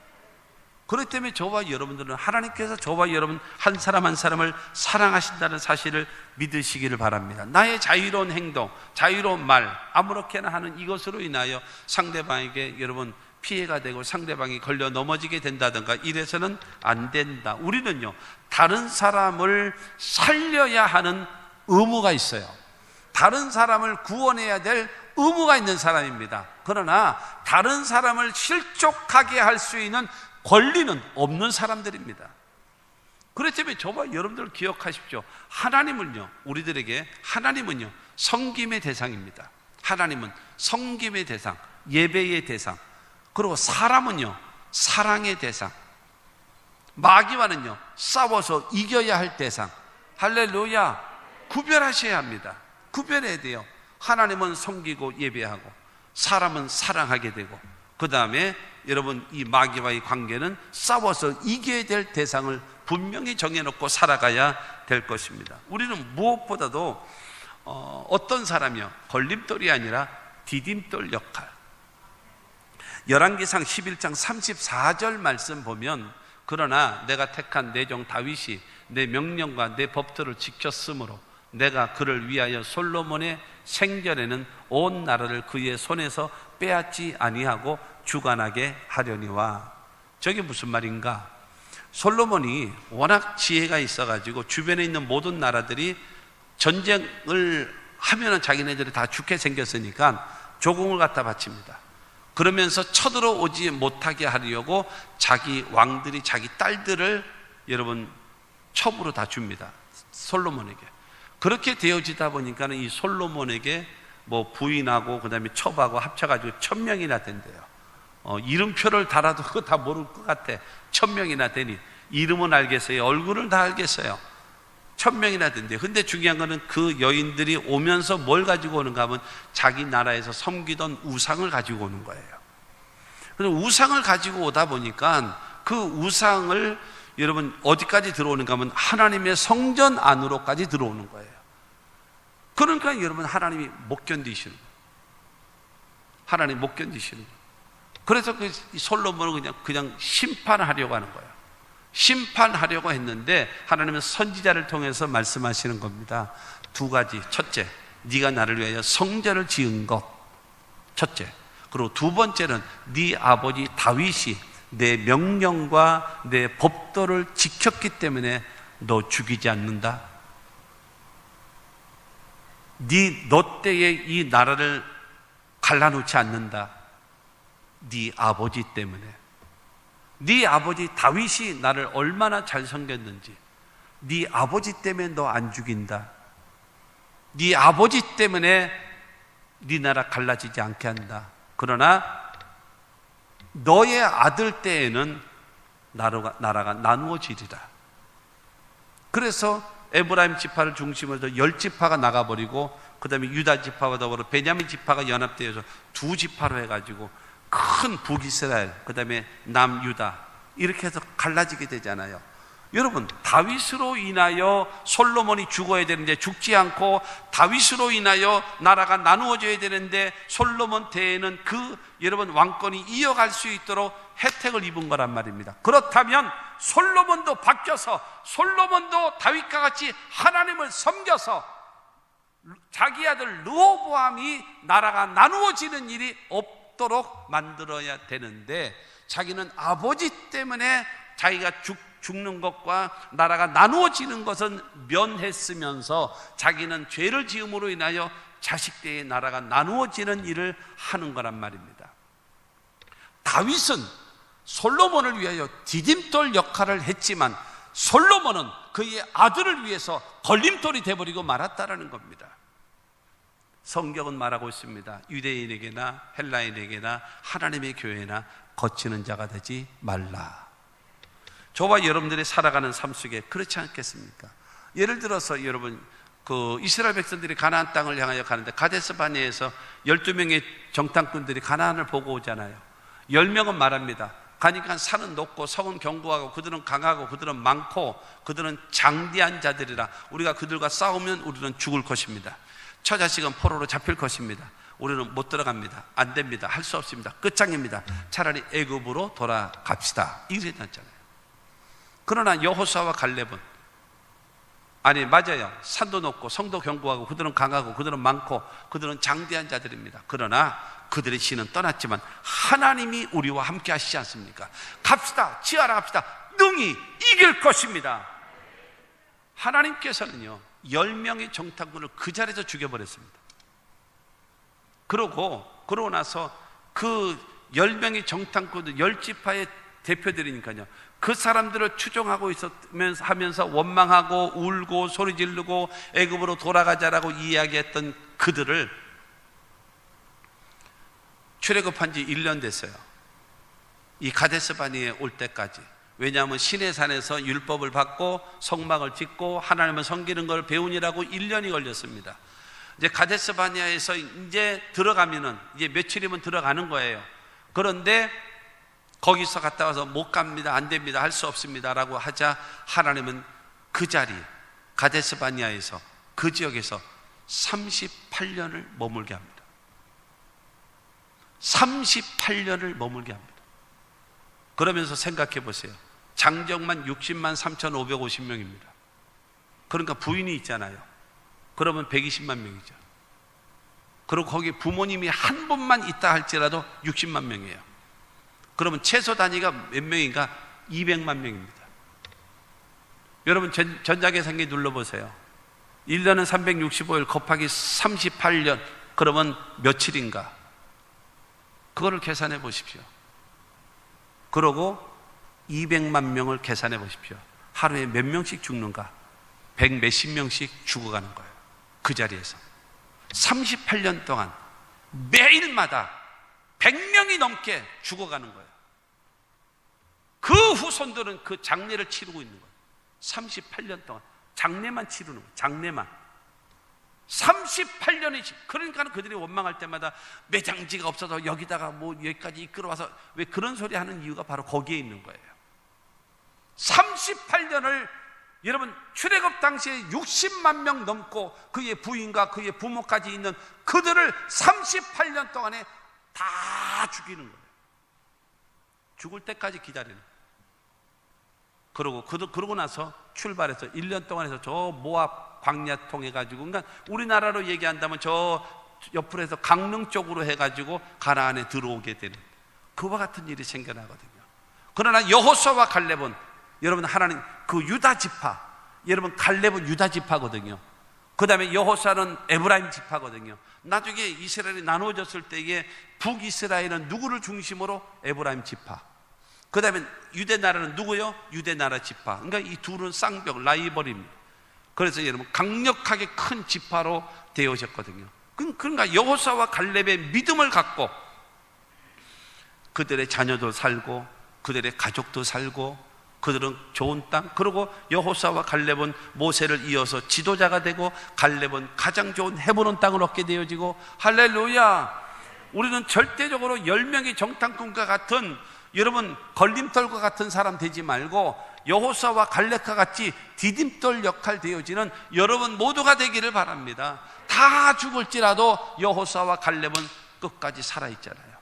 A: 그렇기 때문에 저와 여러분들은 하나님께서 저와 여러분 한 사람 한 사람을 사랑하신다는 사실을 믿으시기를 바랍니다. 나의 자유로운 행동, 자유로운 말, 아무렇게나 하는 이것으로 인하여 상대방에게 여러분 피해가 되고 상대방이 걸려 넘어지게 된다든가 이래서는 안 된다. 우리는요, 다른 사람을 살려야 하는 의무가 있어요. 다른 사람을 구원해야 될 의무가 있는 사람입니다. 그러나 다른 사람을 실족하게 할 수 있는 권리는 없는 사람들입니다. 그렇기 때문에 저와 여러분들 기억하십시오. 하나님은요, 우리들에게 하나님은요, 섬김의 대상입니다. 하나님은 섬김의 대상, 예배의 대상, 그리고 사람은요, 사랑의 대상. 마귀와는요 싸워서 이겨야 할 대상, 할렐루야, 구별하셔야 합니다. 구별해야 돼요. 하나님은 섬기고 예배하고 사람은 사랑하게 되고, 그 다음에 여러분 이 마귀와의 관계는 싸워서 이겨야 될 대상을 분명히 정해놓고 살아가야 될 것입니다. 우리는 무엇보다도 어떤 사람이요, 걸림돌이 아니라 디딤돌 역할. 열왕기상 11장 34절 말씀 보면, 그러나 내가 택한 내 종 다윗이 내 명령과 내 법도를 지켰으므로 내가 그를 위하여 솔로몬의 생전에는 온 나라를 그의 손에서 빼앗지 아니하고 주관하게 하려니와. 저게 무슨 말인가? 솔로몬이 워낙 지혜가 있어가지고 주변에 있는 모든 나라들이 전쟁을 하면은 자기네들이 다 죽게 생겼으니까 조공을 갖다 바칩니다. 그러면서 쳐들어오지 못하게 하려고 자기 왕들이 자기 딸들을 여러분 첩으로 다 줍니다. 솔로몬에게. 그렇게 되어지다 보니까는 이 솔로몬에게 뭐 부인하고 그 다음에 첩하고 합쳐가지고 1000명이나 된대요. 이름표를 달아도 그거 다 모를 것 같아. 1000명이나 되니 이름은 알겠어요, 얼굴은 다 알겠어요. 1000명이나 된대요. 근데 중요한 거는 그 여인들이 오면서 뭘 가지고 오는가 하면 자기 나라에서 섬기던 우상을 가지고 오는 거예요. 그래서 우상을 가지고 오다 보니까 그 우상을 여러분 어디까지 들어오는가 하면 하나님의 성전 안으로까지 들어오는 거예요. 그러니까 여러분 하나님이 못 견디시는 거예요. 하나님 못 견디시는 거예요. 그래서 그 솔로몬을 그냥 심판하려고 하는 거예요. 심판하려고 했는데 하나님은 선지자를 통해서 말씀하시는 겁니다. 두 가지. 첫째, 네가 나를 위하여 성전을 지은 것, 첫째. 그리고 두 번째는 네 아버지 다윗이 내 명령과 내 법도를 지켰기 때문에 너 죽이지 않는다. 너 때에 이 나라를 갈라놓지 않는다. 네 아버지 때문에. 네 아버지 다윗이 나를 얼마나 잘 섬겼는지, 네 아버지 때문에 너 안 죽인다. 네 아버지 때문에 네 나라 갈라지지 않게 한다. 그러나 너의 아들 때에는 나라가 나누어지리라. 그래서 에브라임 지파를 중심으로 10지파가 나가버리고, 그 다음에 유다 지파와 더불어 베냐민 지파가 연합되어서 2지파로 해가지고 큰 북이스라엘, 그 다음에 남유다, 이렇게 해서 갈라지게 되잖아요. 여러분, 다윗으로 인하여 솔로몬이 죽어야 되는데 죽지 않고, 다윗으로 인하여 나라가 나누어져야 되는데 솔로몬 때에는 그 여러분 왕권이 이어갈 수 있도록 혜택을 입은 거란 말입니다. 그렇다면 솔로몬도 바뀌어서, 솔로몬도 다윗과 같이 하나님을 섬겨서 자기 아들 르호보암이 나라가 나누어지는 일이 없도록 만들어야 되는데, 자기는 아버지 때문에 자기가 죽는 것과 나라가 나누어지는 것은 면했으면서 자기는 죄를 지음으로 인하여 자식 때의 나라가 나누어지는 일을 하는 거란 말입니다. 다윗은 솔로몬을 위하여 디딤돌 역할을 했지만 솔로몬은 그의 아들을 위해서 걸림돌이 되어버리고 말았다라는 겁니다. 성경은 말하고 있습니다. 유대인에게나 헬라인에게나 하나님의 교회나 거치는 자가 되지 말라. 저와 여러분들이 살아가는 삶 속에 그렇지 않겠습니까? 예를 들어서 여러분, 그 이스라엘 백성들이 가나안 땅을 향하여 가는데 가데스 바네에서 12명의 정탐꾼들이 가나안을 보고 오잖아요. 10명은 말합니다. 가니까 산은 높고 성은 견고하고 그들은 강하고 그들은 많고 그들은 장대한 자들이라 우리가 그들과 싸우면 우리는 죽을 것입니다. 처자식은 포로로 잡힐 것입니다. 우리는 못 들어갑니다. 안 됩니다. 할 수 없습니다. 끝장입니다. 차라리 애굽으로 돌아갑시다. 이렇게 났잖아요. 그러나 여호수아와 갈렙은 아니 맞아요. 산도 높고 성도 견고하고 그들은 강하고 그들은 많고 그들은 장대한 자들입니다. 그러나 그들의 신은 떠났지만 하나님이 우리와 함께 하시지 않습니까? 갑시다. 지하라 합시다. 능히 이길 것입니다. 하나님께서는요 10명의 정탐꾼을 그 자리에서 죽여버렸습니다. 그러고 나서 그 10명의 정탐꾼들 10지파의 대표들이니까요 그 사람들을 추종하고 하면서 원망하고 울고 소리 지르고 애굽으로 돌아가자라고 이야기했던 그들을 출애굽한 지 1년 됐어요. 이 가데스 바네에 올 때까지 왜냐하면 시내산에서 율법을 받고 성막을 짓고 하나님을 섬기는 걸 배우니라고 1년이 걸렸습니다. 이제 가데스 바네아에서 이제 들어가면은 이제 며칠이면 들어가는 거예요. 그런데 거기서 갔다 와서 못 갑니다, 안 됩니다, 할 수 없습니다 라고 하자 하나님은 그 자리 가데스 바네아에서 그 지역에서 38년을 머물게 합니다. 38년을 머물게 합니다. 그러면서 생각해 보세요. 장정만 60만 3,550명입니다. 그러니까 부인이 있잖아요. 그러면 120만 명이죠. 그리고 거기 부모님이 한 분만 있다 할지라도 60만 명이에요. 그러면 최소 단위가 몇 명인가? 200만 명입니다. 여러분 전자계산기 눌러보세요. 1년은 365일 곱하기 38년, 그러면 며칠인가? 그거를 계산해 보십시오. 그러고 200만 명을 계산해 보십시오. 하루에 몇 명씩 죽는가? 100 몇십 명씩 죽어가는 거예요. 그 자리에서 38년 동안 매일마다 100명이 넘게 죽어가는 거예요. 그 후손들은 그 장례를 치르고 있는 거예요. 38년 동안 장례만 치르는 거예요. 장례만 38년이. 그러니까 그들이 원망할 때마다 매장지가 없어서 여기다가 뭐 여기까지 이끌어와서 왜 그런 소리 하는 이유가 바로 거기에 있는 거예요. 38년을 여러분 출애굽 당시에 60만 명 넘고 그의 부인과 그의 부모까지 있는 그들을 38년 동안에 다 죽이는 거예요. 죽을 때까지 기다리는 거예요. 그러고 나서 출발해서 1년 동안 해서 저 모압 광야 통해 가지고, 그러니까 우리나라로 얘기한다면 저 옆으로 해서 강릉 쪽으로 해가지고 가나안에 들어오게 되는 그와 같은 일이 생겨나거든요. 그러나 여호수아와 갈렙은 여러분 하나님 그 유다 지파, 여러분 갈렙은 유다 지파거든요. 그 다음에 여호수아는 에브라임 지파거든요. 나중에 이스라엘이 나누어졌을 때에 북이스라엘은 누구를 중심으로? 에브라임 지파. 그 다음에 유대 나라는 누구요? 유대 나라 지파. 그러니까 이 둘은 쌍벽, 라이벌입니다. 그래서 여러분 강력하게 큰 지파로 되어졌거든요. 그러니까 여호수아와 갈렙의 믿음을 갖고 그들의 자녀도 살고 그들의 가족도 살고 그들은 좋은 땅, 그리고 여호수아와 갈렙은 모세를 이어서 지도자가 되고 갈렙은 가장 좋은 헤브론 땅을 얻게 되어지고, 할렐루야. 우리는 절대적으로 10명의 정탐꾼과 같은 여러분 걸림돌과 같은 사람 되지 말고 여호수아와 갈렙과 같이 디딤돌 역할 되어지는 여러분 모두가 되기를 바랍니다. 다 죽을지라도 여호수아와 갈렙은 끝까지 살아있잖아요.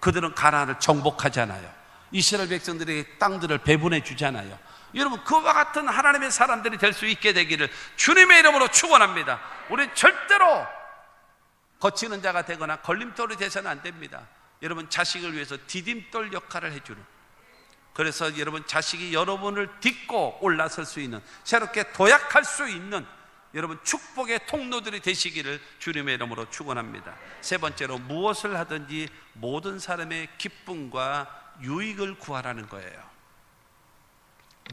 A: 그들은 가나안을 정복하잖아요. 이스라엘 백성들에게 땅들을 배분해 주잖아요. 여러분 그와 같은 하나님의 사람들이 될 수 있게 되기를 주님의 이름으로 축원합니다. 우리는 절대로 거치는 자가 되거나 걸림돌이 돼서는 안 됩니다. 여러분 자식을 위해서 디딤돌 역할을 해주는, 그래서 여러분 자식이 여러분을 딛고 올라설 수 있는, 새롭게 도약할 수 있는 여러분 축복의 통로들이 되시기를 주님의 이름으로 축원합니다. 세 번째로 무엇을 하든지 모든 사람의 기쁨과 유익을 구하라는 거예요.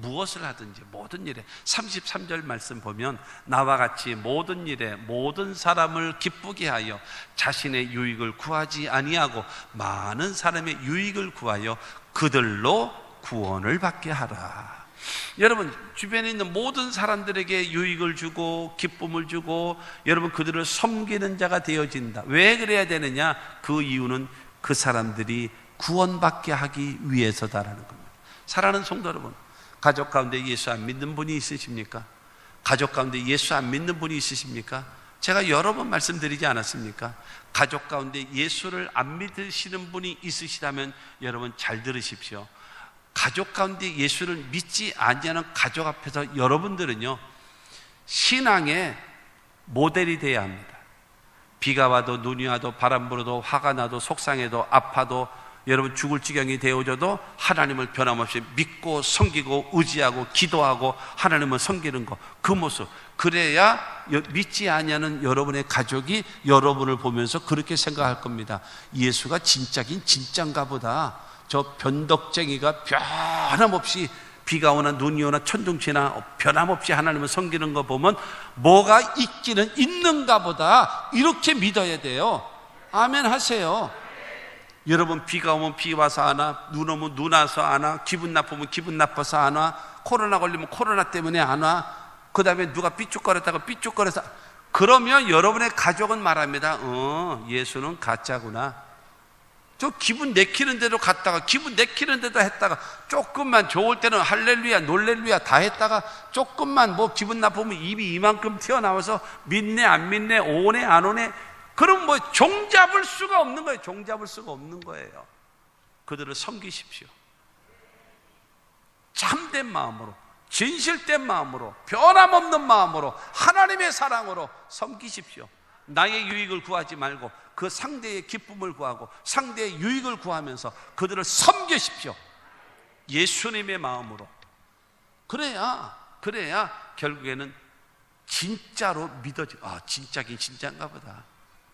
A: 무엇을 하든지 모든 일에 33절 말씀 보면 나와 같이 모든 일에 모든 사람을 기쁘게 하여 자신의 유익을 구하지 아니하고 많은 사람의 유익을 구하여 그들로 구원을 받게 하라. 여러분 주변에 있는 모든 사람들에게 유익을 주고 기쁨을 주고 여러분 그들을 섬기는 자가 되어진다. 왜 그래야 되느냐? 그 이유는 그 사람들이 구원받게 하기 위해서다라는 겁니다. 사랑하는 성도 여러분, 가족 가운데 예수 안 믿는 분이 있으십니까? 가족 가운데 예수 안 믿는 분이 있으십니까? 제가 여러 번 말씀드리지 않았습니까? 가족 가운데 예수를 안 믿으시는 분이 있으시다면 여러분 잘 들으십시오. 가족 가운데 예수를 믿지 아니하는 가족 앞에서 여러분들은요 신앙의 모델이 되어야 합니다. 비가 와도 눈이 와도 바람 불어도 화가 나도 속상해도 아파도 여러분 죽을 지경이 되어져도 하나님을 변함없이 믿고 섬기고 의지하고 기도하고 하나님을 섬기는 것, 그 모습, 그래야 믿지 아니하는 여러분의 가족이 여러분을 보면서 그렇게 생각할 겁니다. 예수가 진짜긴 진짠가 보다. 저 변덕쟁이가 변함없이 비가 오나 눈이 오나 천둥치나 변함없이 하나님을 섬기는 거 보면 뭐가 있기는 있는가 보다, 이렇게 믿어야 돼요. 아멘 하세요. 여러분, 비가 오면 비 와서 안 와, 눈 오면 눈 와서 안 와, 기분 나쁘면 기분 나빠서 안 와, 코로나 걸리면 코로나 때문에 안 와, 그 다음에 누가 삐죽거렸다가 삐죽거려서, 그러면 여러분의 가족은 말합니다. 예수는 가짜구나. 저 기분 내키는 대로 갔다가 기분 내키는 대로 했다가 조금만 좋을 때는 할렐루야 놀렐루야 다 했다가 조금만 뭐 기분 나쁘면 입이 이만큼 튀어나와서 믿네 안 믿네 오네 안 오네, 그럼 뭐 종잡을 수가 없는 거예요. 종잡을 수가 없는 거예요. 그들을 섬기십시오. 참된 마음으로, 진실된 마음으로, 변함없는 마음으로, 하나님의 사랑으로 섬기십시오. 나의 유익을 구하지 말고 그 상대의 기쁨을 구하고 상대의 유익을 구하면서 그들을 섬기십시오. 예수님의 마음으로. 그래야 결국에는 진짜로 진짜긴 진짜인가 보다,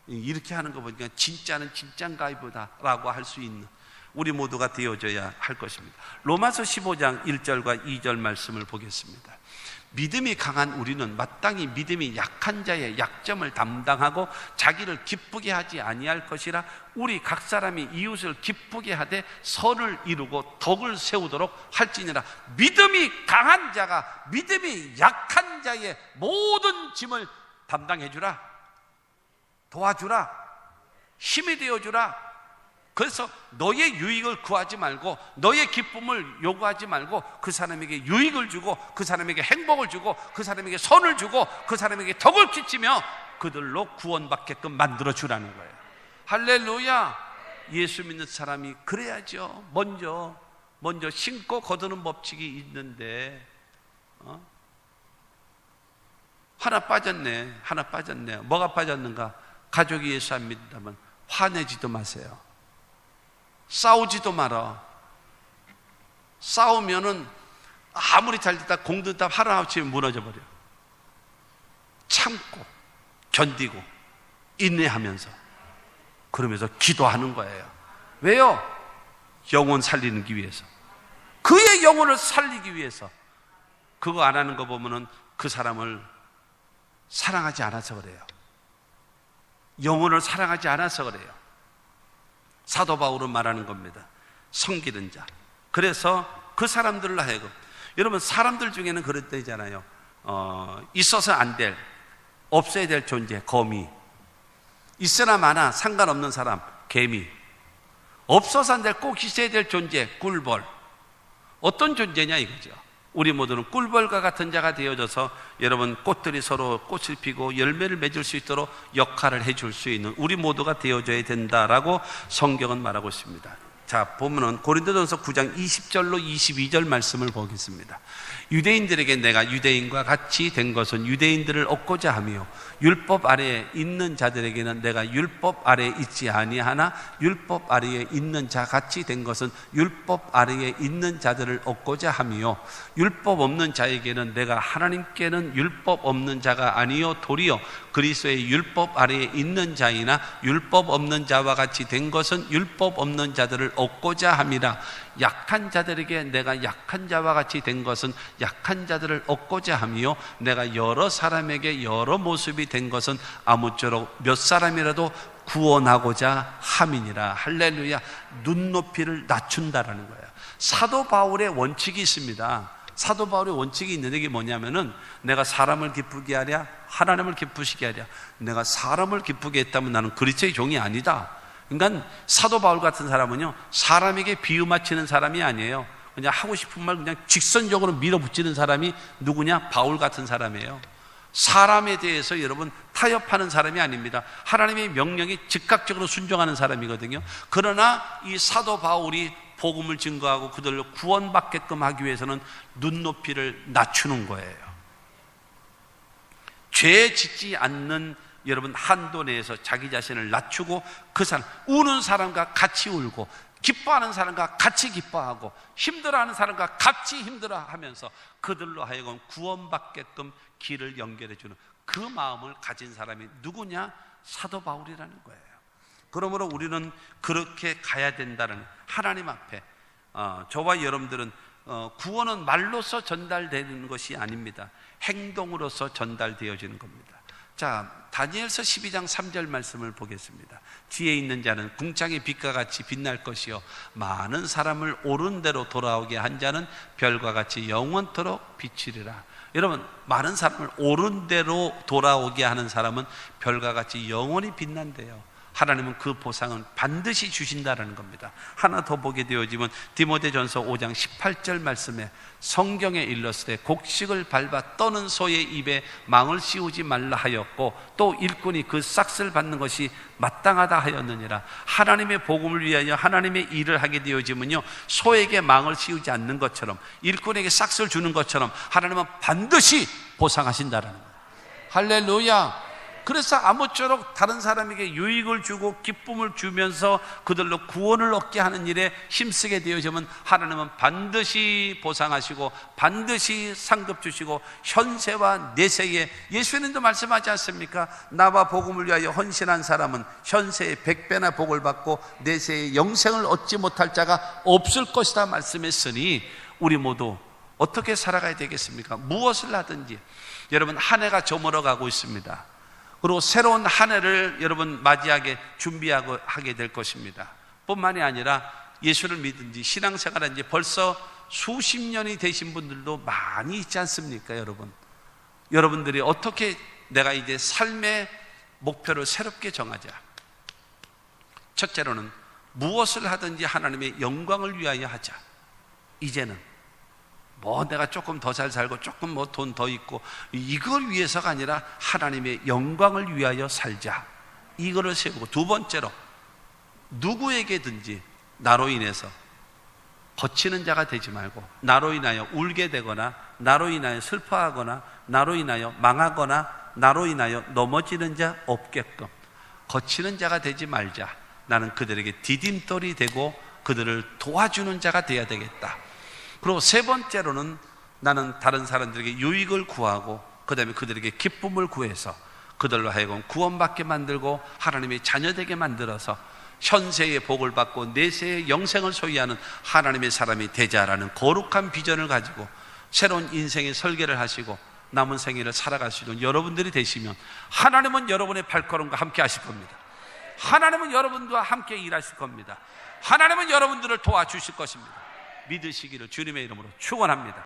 A: 이렇게 하는 거 보니까 진짜는 진짜인가 보다 라고 할 수 있는 우리 모두가 되어져야 할 것입니다. 로마서 15장 1절과 2절 말씀을 보겠습니다. 믿음이 강한 우리는 마땅히 믿음이 약한 자의 약점을 담당하고 자기를 기쁘게 하지 아니할 것이라, 우리 각 사람이 이웃을 기쁘게 하되 선을 이루고 덕을 세우도록 할지니라. 믿음이 강한 자가 믿음이 약한 자의 모든 짐을 담당해 주라, 도와주라, 힘이 되어 주라. 그래서 너의 유익을 구하지 말고 너의 기쁨을 요구하지 말고 그 사람에게 유익을 주고 그 사람에게 행복을 주고 그 사람에게 선을 주고 그 사람에게 덕을 끼치며 그들로 구원받게끔 만들어 주라는 거예요. 할렐루야. 예수 믿는 사람이 그래야죠. 먼저 신고 거두는 법칙이 있는데 하나 빠졌네. 뭐가 빠졌는가? 가족이 예수 안 믿는다면 화내지도 마세요. 싸우지도 마라. 싸우면은 아무리 잘 됐다 공든다 하루아침에 무너져 버려. 참고 견디고 인내하면서 그러면서 기도하는 거예요. 왜요? 영혼 살리기 위해서, 그의 영혼을 살리기 위해서. 그거 안 하는 거 보면은 그 사람을 사랑하지 않아서 그래요. 영혼을 사랑하지 않아서 그래요. 사도 바울은 말하는 겁니다. 섬기는 자. 그래서 그 사람들로 하여금, 여러분 사람들 중에는 그럴 때 있잖아요. 있어서 안 될, 없어야 될 존재, 거미. 있으나 마나 상관없는 사람, 개미. 없어서 안 될, 꼭 있어야 될 존재, 꿀벌. 어떤 존재냐 이거죠. 우리 모두는 꿀벌과 같은 자가 되어져서 여러분 꽃들이 서로 꽃을 피고 열매를 맺을 수 있도록 역할을 해줄 수 있는 우리 모두가 되어져야 된다라고 성경은 말하고 있습니다. 자, 보면은 고린도전서 9장 20절로 22절 말씀을 보겠습니다. 유대인들에게 내가 유대인과 같이 된 것은 유대인들을 얻고자 하며 율법 아래에 있는 자들에게는 내가 율법 아래에 있지 아니하나 율법 아래에 있는 자 같이 된 것은 율법 아래에 있는 자들을 얻고자 하며 율법 없는 자에게는 내가 하나님께는 율법 없는 자가 아니요 도리어 그리스도의 율법 아래에 있는 자이나 율법 없는 자와 같이 된 것은 율법 없는 자들을 얻고자 함이라. 약한 자들에게 내가 약한 자와 같이 된 것은 약한 자들을 얻고자 하며 내가 여러 사람에게 여러 모습이 된 것은 아무쪼록 몇 사람이라도 구원하고자 함이니라. 할렐루야. 눈높이를 낮춘다라는 거예요. 사도 바울의 원칙이 있습니다. 사도 바울의 원칙이 있는데 이게 뭐냐면은 내가 사람을 기쁘게 하랴 하나님을 기쁘시게 하랴. 내가 사람을 기쁘게 했다면 나는 그리스도의 종이 아니다. 그러니까 사도 바울 같은 사람은요, 사람에게 비유 맞히는 사람이 아니에요. 그냥 하고 싶은 말 그냥 직선적으로 밀어붙이는 사람이 누구냐? 바울 같은 사람이에요. 사람에 대해서 여러분 타협하는 사람이 아닙니다. 하나님의 명령에 즉각적으로 순종하는 사람이거든요. 그러나 이 사도 바울이 복음을 증거하고 그들을 구원받게끔 하기 위해서는 눈높이를 낮추는 거예요. 죄 짓지 않는 여러분 한도 내에서 자기 자신을 낮추고 그 사람, 우는 사람과 같이 울고 기뻐하는 사람과 같이 기뻐하고 힘들어하는 사람과 같이 힘들어하면서 그들로 하여금 구원받게끔 길을 연결해 주는 그 마음을 가진 사람이 누구냐? 사도 바울이라는 거예요. 그러므로 우리는 그렇게 가야 된다는 하나님 앞에 저와 여러분들은 구원은 말로서 전달되는 것이 아닙니다. 행동으로서 전달되어지는 겁니다. 자, 다니엘서 12장 3절 말씀을 보겠습니다. 지혜 있는 자는 궁창의 빛과 같이 빛날 것이요 많은 사람을 옳은 대로 돌아오게 한 자는 별과 같이 영원토록 비치리라. 여러분, 많은 사람을 옳은 대로 돌아오게 하는 사람은 별과 같이 영원히 빛난대요. 하나님은 그 보상은 반드시 주신다라는 겁니다. 하나 더 보게 되어지면 디모데전서 5장 18절 말씀에 성경에 일렀을 때 곡식을 밟아 떠는 소의 입에 망을 씌우지 말라 하였고 또 일꾼이 그 싹을 받는 것이 마땅하다 하였느니라. 하나님의 복음을 위하여 하나님의 일을 하게 되어지면요, 소에게 망을 씌우지 않는 것처럼 일꾼에게 싹을 주는 것처럼 하나님은 반드시 보상하신다라는 거예요. 할렐루야. 그래서 아무쪼록 다른 사람에게 유익을 주고 기쁨을 주면서 그들로 구원을 얻게 하는 일에 힘쓰게 되어지면 하나님은 반드시 보상하시고 반드시 상급 주시고 현세와 내세에, 예수님도 말씀하지 않습니까? 나와 복음을 위하여 헌신한 사람은 현세에 100배나 복을 받고 내세에 영생을 얻지 못할 자가 없을 것이다 말씀했으니 우리 모두 어떻게 살아가야 되겠습니까? 무엇을 하든지. 여러분, 한 해가 저물어 가고 있습니다. 그리고 새로운 한 해를 여러분 맞이하게 준비하게 될 것입니다. 뿐만이 아니라 예수를 믿은 지 신앙생활한 지 벌써 수십 년이 되신 분들도 많이 있지 않습니까? 여러분들이 어떻게 내가 이제 삶의 목표를 새롭게 정하자. 첫째로는 무엇을 하든지 하나님의 영광을 위하여 하자. 이제는 내가 조금 더 잘 살고 조금 돈 더 있고 이걸 위해서가 아니라 하나님의 영광을 위하여 살자. 이거를 세우고, 두 번째로 누구에게든지 나로 인해서 거치는 자가 되지 말고 나로 인하여 울게 되거나 나로 인하여 슬퍼하거나 나로 인하여 망하거나 나로 인하여 넘어지는 자 없게끔 거치는 자가 되지 말자. 나는 그들에게 디딤돌이 되고 그들을 도와주는 자가 되어야 되겠다. 그리고 세 번째로는 나는 다른 사람들에게 유익을 구하고 그 다음에 그들에게 기쁨을 구해서 그들로 하여금 구원받게 만들고 하나님의 자녀되게 만들어서 현세의 복을 받고 내세의 영생을 소유하는 하나님의 사람이 되자라는 거룩한 비전을 가지고 새로운 인생의 설계를 하시고 남은 생애를 살아갈 수 있는 여러분들이 되시면 하나님은 여러분의 발걸음과 함께 하실 겁니다. 하나님은 여러분과 함께 일하실 겁니다. 하나님은 여러분들을 도와주실 것입니다. 믿으시기를 주님의 이름으로 축원합니다.